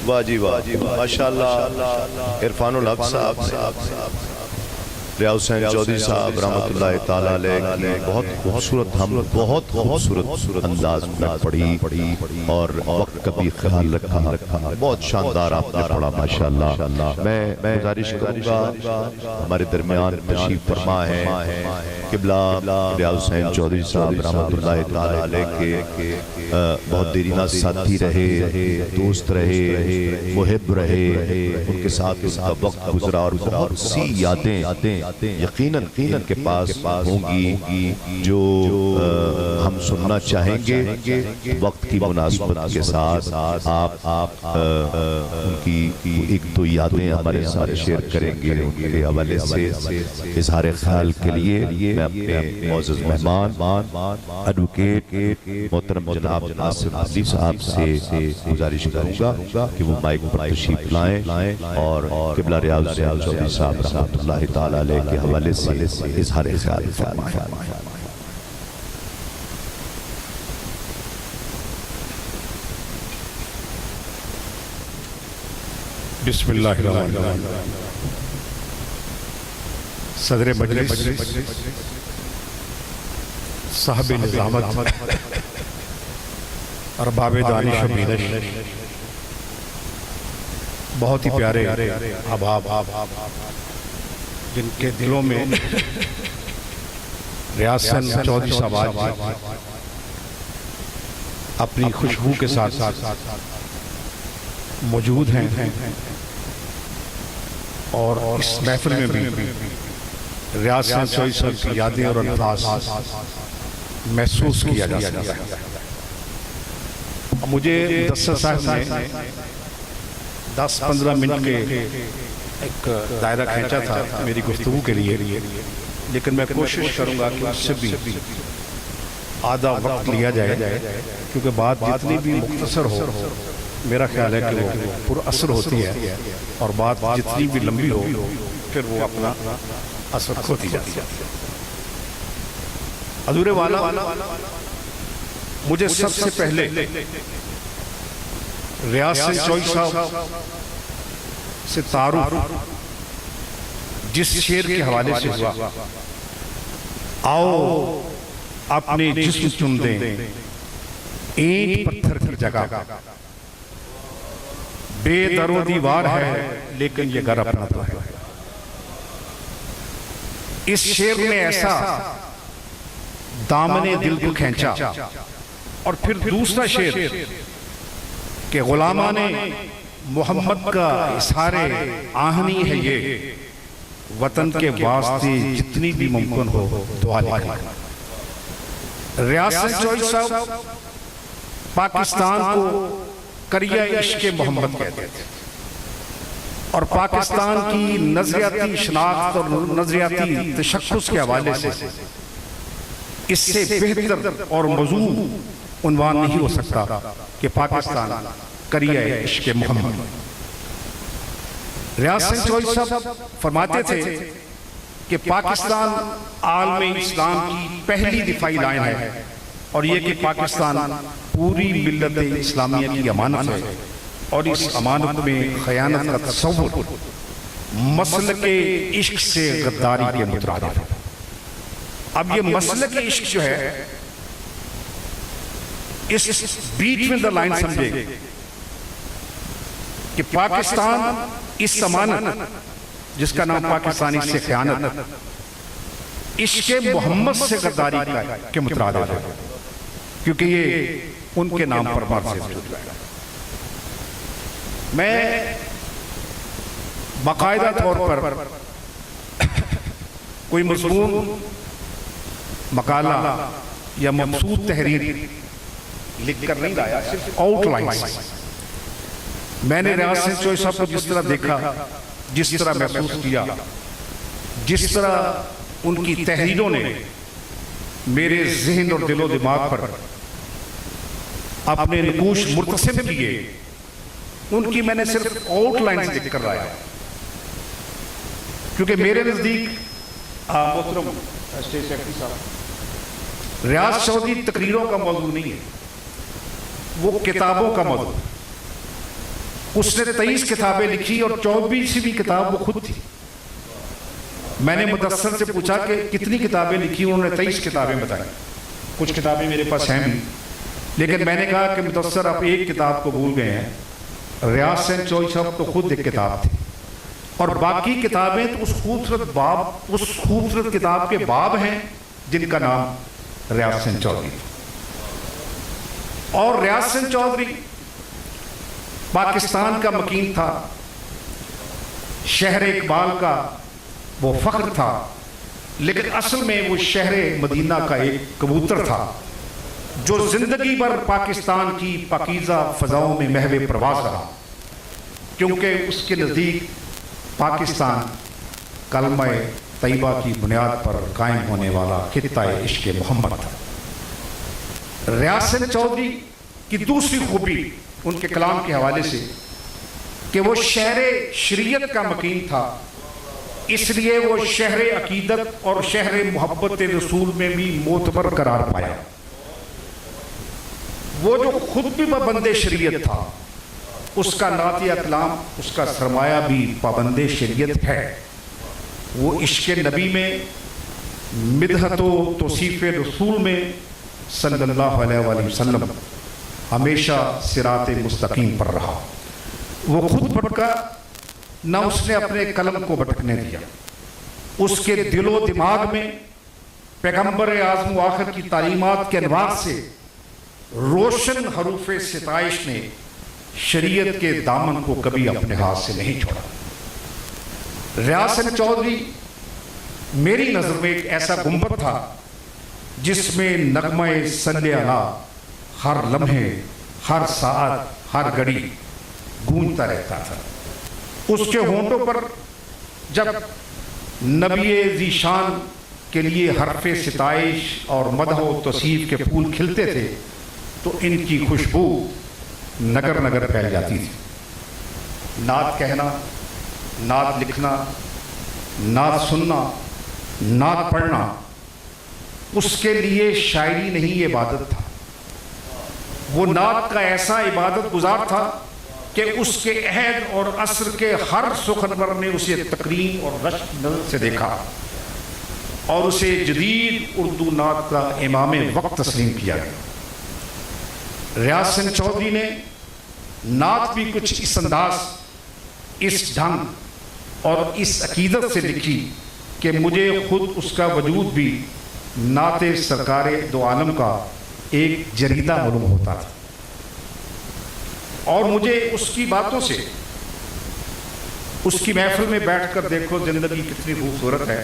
واہ جی واہ، ماشاءاللہ عرفان الحق صاحب، ریاض حسین چودھری صاحب رحمۃ اللہ تعالیٰ علیہ کی بہت خوبصورت ہم بہت خوبصورت انداز میں پڑھی اور وقت کا بھی خیال رکھا، بہت شاندار آپ نے پڑھا ماشاءاللہ۔ میں گزارش کروں گا ہمارے درمیان تشریف فرما ہے قبلہ ریاض حسین چودھری صاحب رحمۃ اللہ تعالیٰ علیہ کے بہت دیرینہ ساتھی رہے، دوست رہے، محب رہے، ان کے ساتھ ان کا وقت گزرا اور بہت سی یادیں یقیناً کے پاس ہوں گی جو ہم سننا چاہیں گے۔ وقت کی مناسبت کے ساتھ آپ ان کی ایک دو یادیں ہمارے ساتھ شیئر کریں گے۔ ان کے حوالے سے اظہار خیال کے لیے میں اپنے معزز مہمان ایڈوکیٹ محترم جناب ناصر علی صاحب سے گزارش کروں گا کہ وہ مائک پر تشریف لائیں اور قبلہ ریاض حسین چودھری صاحب رحمۃ اللہ تعالیٰ علیہ کے حوالے سے اظہار خیال فرمائیں۔ بسم اللہ الرحمن الرحیم۔ صدر مجلس، صاحب نظامت، ارباب دانش و بینش، بہت ہی پیارے احباب جن کے دلوں میں ریاض حسین چودھری صاحب آج اپنی خوشبو کے ساتھ موجود ہیں اور اس محفل میں بھی ریاض حسین چودھری صاحب کی یادیں اور الفاظ محسوس کیا جا سکتا ہے۔ مجھے دستر صاحب نے 10-15 منٹ کے ایک دائرہ کھینچا تھا میری گفتگو کے لیے، لیکن میں کوشش کروں گا کہ اس سے بھی آدھا وقت لیا جائے، کیونکہ بات جتنی بھی مختصر ہو میرا خیال ہے کہ وہ پر اثر ہوتی ہے، اور بات جتنی بھی لمبی ہو پھر وہ اپنا اثر کھوتی جاتی ہے۔ حضور والا، مجھے سب سے پہلے ریاض حسین چودھری صاحب سے تعارف جس شعر کے حوالے سے ہوا، آؤ اپنے جسم چن دیں اینٹ پتھر کی جگہ، بے در و دیوار ہے لیکن یہ گھر اپنا تو ہے۔ اس شعر نے ایسا دامن دل کو کھینچا، اور پھر دوسرا شعر کہ غلامان محمد کا اظہار آہنی ہے یہ، وطن کے واسطے جتنی بھی ممکن ہو دعا لکھا۔ ریاض حسین چودھری صاحب پاکستان کو قریہ عشق محمد کہتے تھے، اور پاکستان کی نظریاتی شناخت اور نظریاتی تشخص کے حوالے سے اس سے بہتر اور موضوع عنوان نہیں ہو سکتا کہ پاکستان قریہ عشق محمد۔ ریاض حسین چودھری صاحب فرماتے تھے کہ پاکستان عالم اسلام کی پہلی دفاعی لائن ہے، اور یہ کہ پاکستان پوری ملت اسلامیہ کی امانت ہے، اور اس امانت میں خیانت کا تصور مسلک عشق سے غداری کے مترادف ہے۔ اب یہ مسلک عشق جو ہے، اس بیچ میں دا لائن سمجھے کہ پاکستان اس امانت جس کا نام پاکستانی سے خیانت، عشق محمد سے غداری کے مترادف ہے، کیونکہ یہ ان کے نام پر مرضی وجود ہے۔ میں باقاعدہ طور پر کوئی مضمون، مقالہ یا مبسوط تحریر لکھ کر نہیں لایا، صرف آؤٹ لائنز۔ میں نے ریاض حسین چودھری صاحب کو جس طرح دیکھا، جس طرح محسوس کیا، جس طرح ان کی تحریروں نے میرے ذہن اور دل و دماغ پر اپنے نقوش مرتسم کیے، ان کی میں نے صرف آؤٹ لائنز لکھ کر لایا، کیونکہ میرے نزدیک محترم اسٹیٹ سیکرٹری صاحب، ریاض چودھری تقریروں کا موضوع نہیں ہے، وہ کتابوں کا موضوع۔ اس نے 23 کتابیں لکھی اور 24ویں کتاب وہ خود تھی۔ میں نے مدثر سے پوچھا کہ کتنی کتابیں لکھی، انہوں نے 23 کتابیں بتائی۔ کچھ کتابیں میرے پاس ہیں بھی، لیکن میں نے کہا کہ مدثر آپ ایک کتاب کو بھول گئے ہیں، ریاض حسین چودھری صاحب تو خود ایک کتاب تھی، اور باقی کتابیں تو اس خوبصورت کتاب کے باب ہیں جن کا نام ریاض حسین چودھری۔ اور ریاض حسین چودھری پاکستان کا مکین تھا، شہر اقبال کا وہ فخر تھا، لیکن اصل میں وہ شہر مدینہ کا ایک کبوتر تھا جو زندگی بھر پاکستان کی پاکیزہ فضاؤں میں محو پرواز رہا، کیونکہ اس کے نزدیک پاکستان کلمہ طیبہ کی بنیاد پر قائم ہونے والا خطہ عشق محمد تھا۔ ریاض حسین چودھری کی دوسری خوبی ان کے کلام کے حوالے سے کہ وہ شہر شریعت کا مکین تھا، اس لیے وہ شہر عقیدت اور شہر محبت رسول میں بھی معتبر قرار پایا۔ وہ جو خود بھی پابند شریعت تھا، اس کا نعتیہ کلام، اس کا سرمایہ بھی پابند شریعت ہے۔ وہ عشق نبی میں، مدحت و توصیف رسول میں صلی اللہ علیہ وآلہ وسلم ہمیشہ صراط مستقیم پر رہا۔ وہ خود بھٹکا نہ اس نے اپنے قلم کو بھٹکنے دیا۔ اس کے دل و دماغ میں پیغمبر اعظم و آخر کی تعلیمات کے انوار سے روشن حروف ستائش نے شریعت کے دامن کو کبھی اپنے ہاتھ سے نہیں چھوڑا۔ ریاض حسین چودھری میری نظر میں ایک ایسا گنبد تھا جس میں نغمہ صلی اللہ ہر لمحے، ہر ساعت، ہر گھڑی گونجتا رہتا تھا۔ اس کے ہونٹوں پر جب نبی ذیشان کے لیے حرف ستائش اور مدح و توصیف کے پھول کھلتے تھے تو ان کی خوشبو نگر نگر پھیل جاتی تھی۔ نعت کہنا، نعت لکھنا، نعت سننا، نعت پڑھنا اس کے لیے شاعری نہیں عبادت تھا۔ وہ نعت کا ایسا عبادت گزار تھا کہ اس کے عہد اور عصر کے ہر سخنور نے اسے تکریم اور رشک نظر سے دیکھا اور اسے جدید اردو نعت کا امام وقت تسلیم کیا گیا۔ ریاض حسین چودھری نے نعت بھی کچھ اس انداز، اس ڈھنگ اور اس عقیدت سے لکھی کہ مجھے خود اس کا وجود بھی نعت سرکار دو عالم کا ایک جریدہ معلوم ہوتا تھا، اور مجھے اس کی باتوں سے، اس کی محفل میں بیٹھ کر دیکھو زندگی کتنی خوبصورت ہے،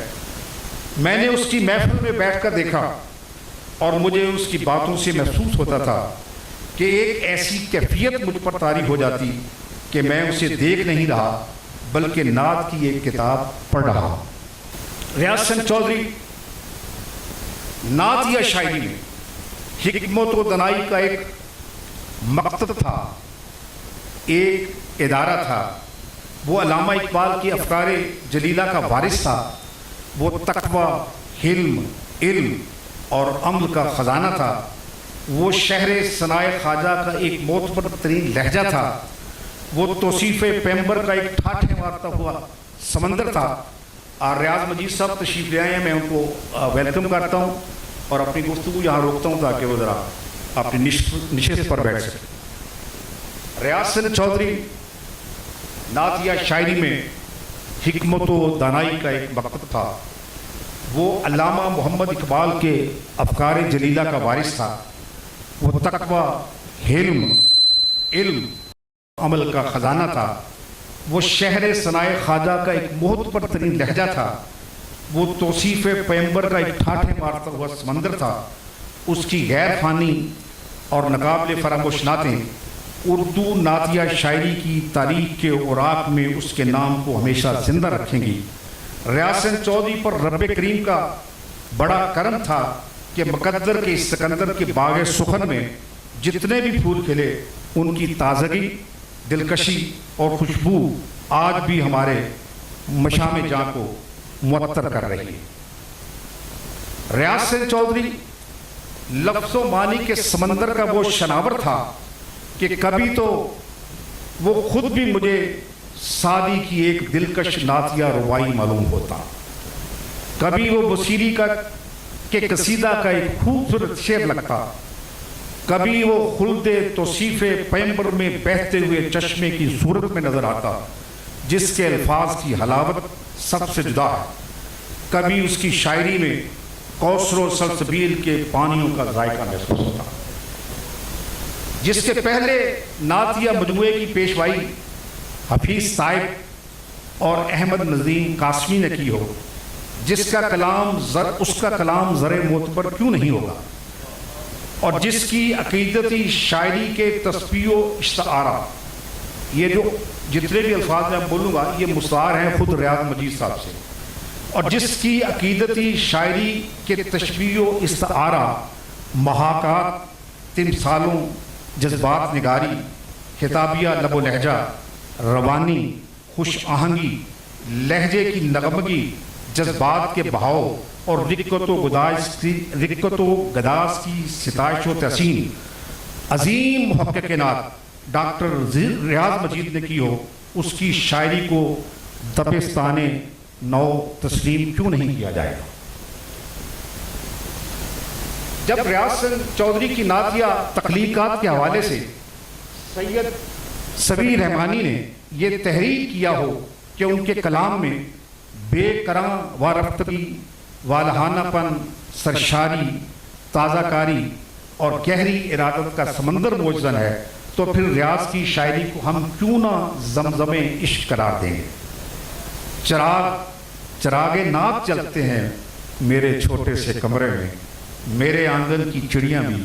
میں نے اس کی محفل میں بیٹھ کر دیکھا اور مجھے اس کی باتوں سے محسوس ہوتا تھا کہ ایک ایسی کیفیت مجھ پر طاری ہو جاتی کہ میں اسے دیکھ نہیں رہا بلکہ نعت کی ایک کتاب پڑھ رہا ہوں۔ ریاض حسین چودھری نعت یا شاعری میں حکمت و دانائی کا ایک مکتب تھا، ایک ادارہ تھا۔ وہ علامہ اقبال کی افکار جلیلہ کا وارث تھا۔ وہ تقوی، حلم، علم اور عمل کا خزانہ تھا۔ وہ شہر ثنائے خواجہ کا ایک معتبر ترین لہجہ تھا۔ وہ توصیف پیمبر کا ایک ٹھاٹھے مارتا ہوا سمندر تھا۔ اور ریاض مجید صاحب تشریف لے آئے ہیں، میں ان کو ویلکم کرتا ہوں اور اپنی گفتگو یہاں روکتا ہوں تاکہ وہ ذرا اپنی نشست پر بیٹھ سکے۔ ریاض حسین چودھری نعت یا شاعری میں حکمت و دانائی کا ایک مکتب تھا۔ وہ علامہ محمد اقبال کے افکار جلیلہ کا وارث تھا۔ وہ تقوی، حلم، علم، عمل کا خزانہ تھا۔ وہ شہر ثنائے خواجہ کا ایک معتبر ترین لہجہ تھا۔ وہ توصیف پیمبر کا ایک ٹھاٹھے مارتا ہوا سمندر تھا۔ اس کی غیر فانی اور ناقابل فراموش نعتیں اردو نعتیہ شاعری کی تاریخ کے اوراق میں اس کے نام کو ہمیشہ زندہ رکھیں گی۔ ریاض حسین چودھری پر رب کریم کا بڑا کرم تھا کہ مقدر کے سکندر کے باغ سخن میں جتنے بھی پھول کھلے ان کی تازگی، دلکشی اور خوشبو آج بھی ہمارے مشام جاں کو معطر کر رہی ہے۔ ریاض حسین چودھری لفظ و معنی کے سمندر کا وہ شناور تھا کہ کبھی تو وہ خود بھی مجھے سعدی کی ایک دلکش نعتیہ ربائی معلوم ہوتا، کبھی وہ بصیری کا کہ قصیدہ کا ایک خوبصورت شعر لگتا، کبھی وہ خلد توصیف پیمبر میں بہتے ہوئے چشمے کی صورت میں نظر آتا جس کے الفاظ کی حلاوت سب سے جدا ہے، کبھی اس کی شاعری میں کوثر و سلسبیل کے پانیوں کا ذائقہ محسوس ہوتا۔ جس کے پہلے نعتیہ مجموعے کی پیشوائی حفیظ صاحب اور احمد نظیم قاسمی نے کی ہو، اس کا کلام زر معتبر کیوں نہیں ہوگا، اور جس کی عقیدتی شاعری کے تسبیح و استعارہ، یہ جو جتنے بھی الفاظ میں بولوں گا یہ مستعار ہیں خود ریاض مجید صاحب سے، اور جس کی عقیدتی شاعری کے تشبیہ و استعارہ، محاکات، تمثالوں، جذبات نگاری، خطابیہ لب و لہجہ، روانی، خوش آہنگی، لہجے کی نغمگی، جذبات کے بہاؤ اور رقت و گداز کی ستائش و تحسین عظیم محقق نعت ڈاکٹر ریاض مجید نے کی ہو، اس کی شاعری کو دبستان نو تسلیم کیوں نہیں کیا جائے گا۔ جب ریاض چودھری کی نعتیہ تخلیقات کے حوالے سے سید سبیل رحمانی نے یہ تحریر کیا ہو کہ ان کے کلام میں بے کراں و رفتگی، والہانہ پن، سرشاری، تازہ کاری اور گہری ارادت کا سمندر موجزن ہے، تو پھر ریاض کی شاعری کو ہم کیوں نہ زمزم عشق قرار دیں۔ چراغ نعت جلتے ہیں میرے چھوٹے سے کمرے میں، میرے آنگن کی چڑیاں بھی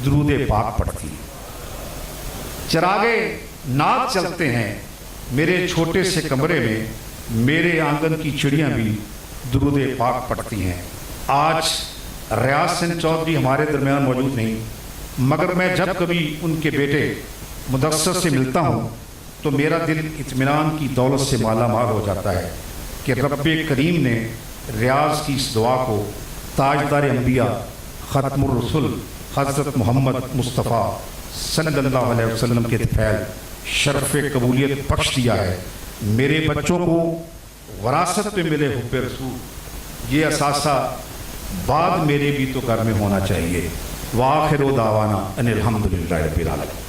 درود پاک پڑھتی ہیں۔ چراغ نعت چلتے ہیں میرے چھوٹے سے کمرے میں، میرے آنگن کی چڑیاں بھی درود پاک پڑھتی ہیں۔ آج ریاض چودھری ہمارے درمیان موجود نہیں، مگر میں جب کبھی ان کے بیٹے مدثر سے ملتا ہوں تو میرا دل اطمینان کی دولت سے مالا مال ہو جاتا ہے کہ رب کریم نے ریاض کی اس دعا کو تاجدار انبیاء، ختم الرسل حضرت محمد مصطفیٰ صلی اللہ علیہ وسلم کے فیض شرف قبولیت بخش دیا ہے۔ میرے بچوں کو وراثت میں ملے حب رسول، یہ اثاثہ بعد میرے بھی تو گھر میں ہونا چاہیے۔ وآخر دعوانا ان الحمدللہ رب العالمین۔